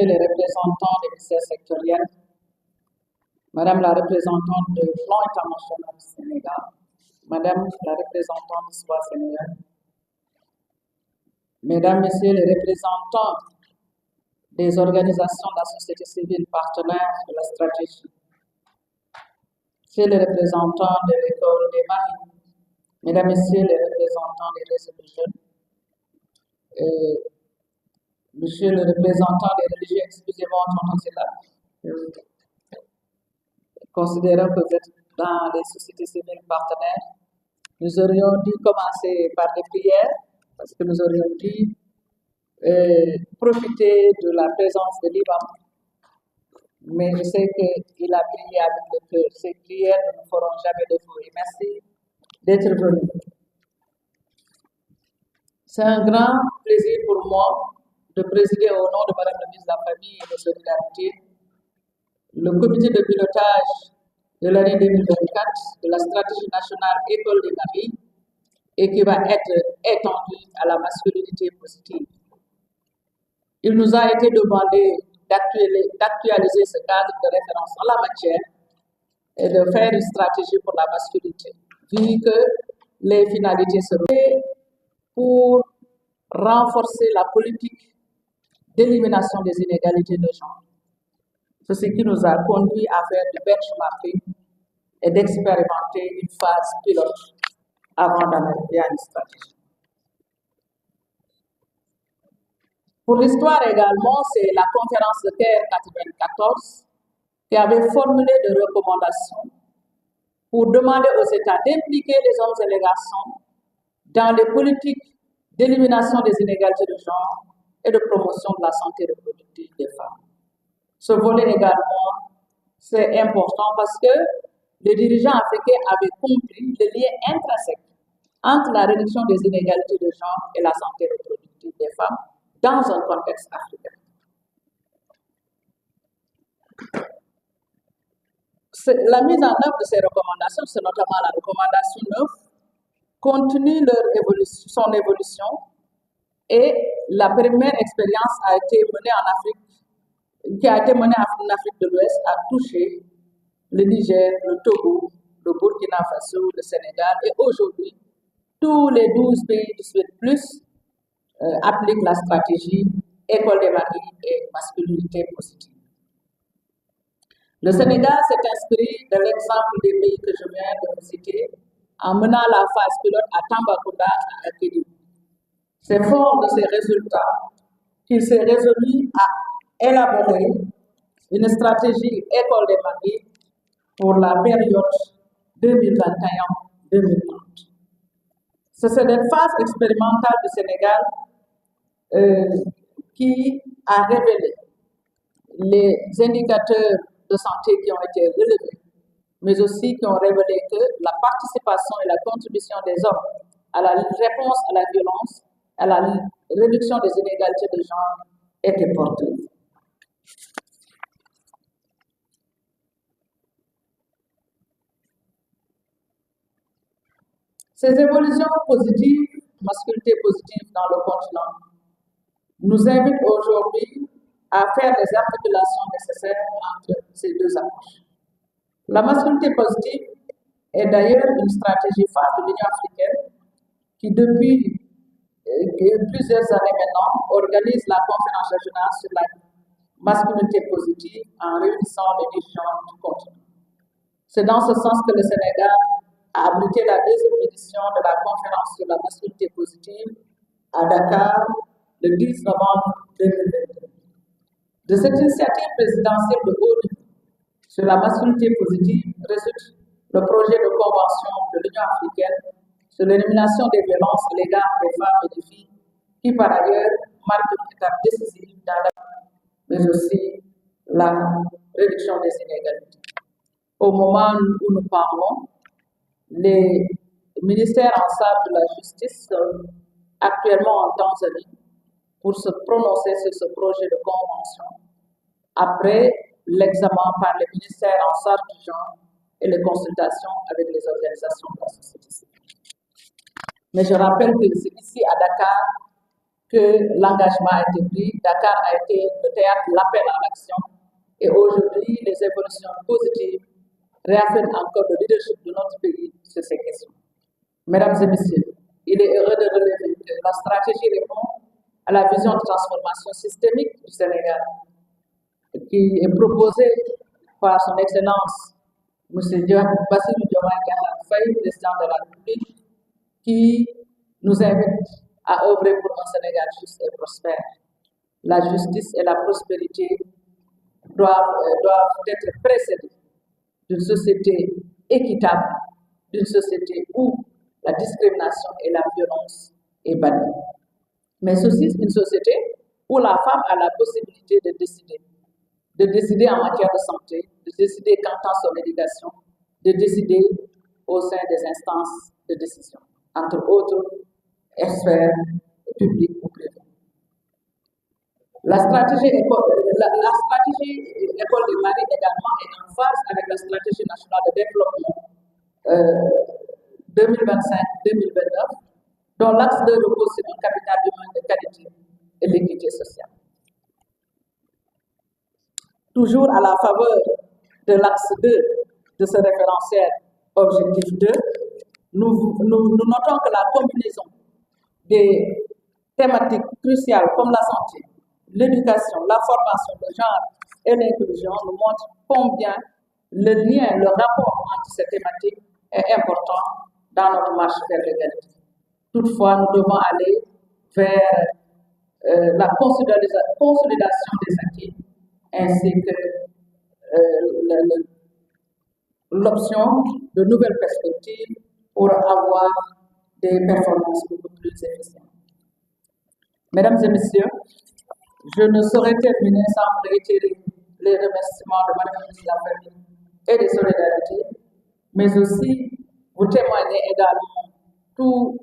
Messieurs les représentants des ministères sectoriels, Madame la représentante du Plan international du Sénégal, Madame la représentante du SOA Sénégal, Mesdames, Messieurs les représentants des organisations de la société civile partenaires de la stratégie, Messieurs les représentants de l'école des marines, Mesdames, Messieurs les représentants des réseaux de jeunes, Monsieur le représentant des religieux, excusez-moi, considérant que vous êtes dans les sociétés civiles partenaires, nous aurions dû commencer par des prières, parce que nous aurions dû profiter de la présence de l'imam. Mais je sais qu'il a prié avec le cœur. Ces prières ne nous feront jamais défaut. Et merci d'être venu. C'est un grand plaisir pour moi de présider au nom de Madame la ministre de la Famille et de la Solidarité le comité de pilotage de l'année 2024 de la stratégie nationale École des Maris et qui va être étendue à la masculinité positive. Il nous a été demandé d'actualiser ce cadre de référence en la matière et de faire une stratégie pour la masculinité, vu que les finalités seront pour renforcer la politique d'élimination des inégalités de genre. Ceci qui nous a conduit à faire du benchmarking et d'expérimenter une phase pilote avant d'arriver à une stratégie. Pour l'histoire également, c'est la conférence de Caire 94 qui avait formulé des recommandations pour demander aux États d'impliquer les hommes et les garçons dans les politiques d'élimination des inégalités de genre et de promotion de la santé reproductive des femmes. Ce volet également, c'est important parce que les dirigeants africains avaient compris le lien intrinsèque entre la réduction des inégalités de genre et la santé reproductive des femmes dans un contexte africain. La mise en œuvre de ces recommandations, c'est notamment la recommandation 9, continue son évolution et la première expérience a été menée en Afrique, qui a été menée en Afrique de l'Ouest, a touché le Niger, le Togo, le Burkina Faso, le Sénégal et aujourd'hui, tous les 12 pays du Sud plus appliquent la stratégie École des maris et masculinité positive. Le Sénégal s'est inspiré de l'exemple des pays que je viens de vous citer en menant la phase pilote à Tambacounda et à Kédougou. C'est fort de ces résultats qu'il s'est résolu à élaborer une stratégie École des maris pour la période 2021-2030. C'est cette phase expérimentale du Sénégal qui a révélé les indicateurs de santé qui ont été relevés, mais aussi qui ont révélé que la participation et la contribution des hommes à la réponse à la violence, à la réduction des inégalités de genre étaient porteuses. Ces évolutions positives, masculinité positive dans le continent, nous invitent aujourd'hui à faire les articulations nécessaires entre ces deux approches. La masculinité positive est d'ailleurs une stratégie phare de l'Union africaine qui, depuis plusieurs années maintenant, organise la conférence régionale sur la masculinité positive en réunissant les dirigeants du continent. C'est dans ce sens que le Sénégal a abrité la deuxième édition de la conférence sur la masculinité positive à Dakar le 10 novembre 2022. De cette initiative présidentielle de haut niveau sur la masculinité positive résulte le projet de convention de l'Union africaine sur l'élimination des violences à l'égard des femmes et des filles, qui par ailleurs marque une étape décisive dans la mais aussi la réduction des inégalités. Au moment où nous parlons, les ministères en charge de la justice sont actuellement en Tanzanie pour se prononcer sur ce projet de convention après l'examen par les ministères en charge du genre et les consultations avec les organisations de la société civile. Mais je rappelle que c'est ici à Dakar que l'engagement a été pris. Dakar a été le théâtre de l'appel à l'action. Et aujourd'hui, les évolutions positives réaffirment encore le leadership de notre pays sur ces questions. Mesdames et messieurs, il est heureux de relever que la stratégie répond à la vision de transformation systémique du Sénégal qui est proposée par son Excellence M. Bassirou Diomaye Diakhar Faye, président de la République, qui nous invite à œuvrer pour un Sénégal juste et prospère. La justice et la prospérité doivent être précédées d'une société équitable, d'une société où la discrimination et la violence est bannie. Mais aussi une société où la femme a la possibilité de décider en matière de santé, de décider quant à son éducation, de décider au sein des instances de décision, entre autres sphères publiques ou privées. La stratégie école des maris également est en phase avec la stratégie nationale de développement 2025-2029, dont l'axe de repose sur un capital humain de qualité et l'équité sociale. Toujours à la faveur de l'axe 2 de ce référentiel objectif 2, nous notons que la combinaison des thématiques cruciales comme la santé, l'éducation, la formation, le genre et l'inclusion nous montrent combien le lien, le rapport entre ces thématiques est important dans notre marche vers l'égalité. Toutefois, nous devons aller vers la consolidation des acquis ainsi que l'option de nouvelles perspectives pour avoir des performances beaucoup plus efficientes. Mesdames et messieurs, je ne saurais terminer sans réitérer les remerciements de Madame la ministre de la Famille et des Solidarités, mais aussi vous témoigner également tout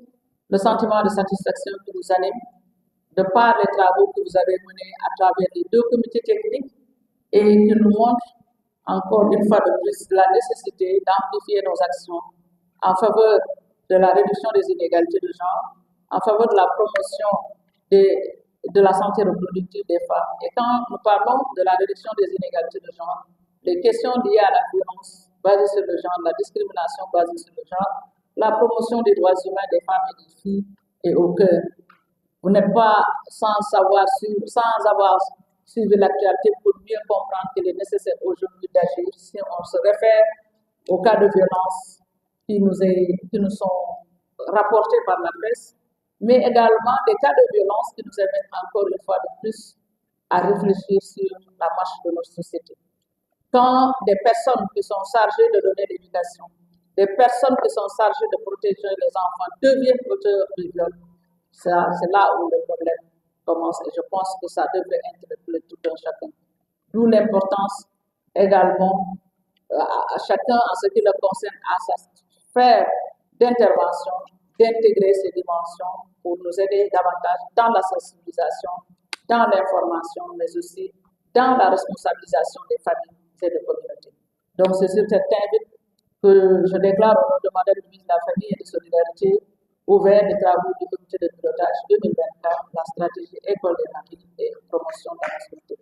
le sentiment de satisfaction qui nous anime de par les travaux que vous avez menés à travers les 2 comités techniques et qui nous montrent encore une fois de plus la nécessité d'amplifier nos actions en faveur de la réduction des inégalités de genre, en faveur de la promotion de la santé reproductive des femmes. Et quand nous parlons de la réduction des inégalités de genre, les questions liées à la violence basée sur le genre, la discrimination basée sur le genre, la promotion des droits humains des femmes et des filles est au cœur. Vous n'êtes pas sans avoir suivi l'actualité pour mieux comprendre qu'il est nécessaire aujourd'hui d'agir si on se réfère aux cas de violence qui nous sont rapportés par la presse, mais également des cas de violence qui nous amènent encore une fois de plus à réfléchir sur la marche de notre société. Quand des personnes qui sont chargées de donner l'éducation, des personnes qui sont chargées de protéger les enfants deviennent auteurs de viol, c'est là où le problème commence et je pense que ça devrait interpeller tout un chacun. D'où l'importance également à chacun en ce qui le concerne à sa sphère d'intervention, d'intégrer ces dimensions pour nous aider davantage dans la sensibilisation, dans l'information, mais aussi dans la responsabilisation des familles et des communautés. Donc c'est sur cette invite que je déclare au nom de Madame la ministre de la Famille et de Solidarité ouvert les travaux du comité de pilotage 2024, la stratégie école des maris et promotion de la masculinité.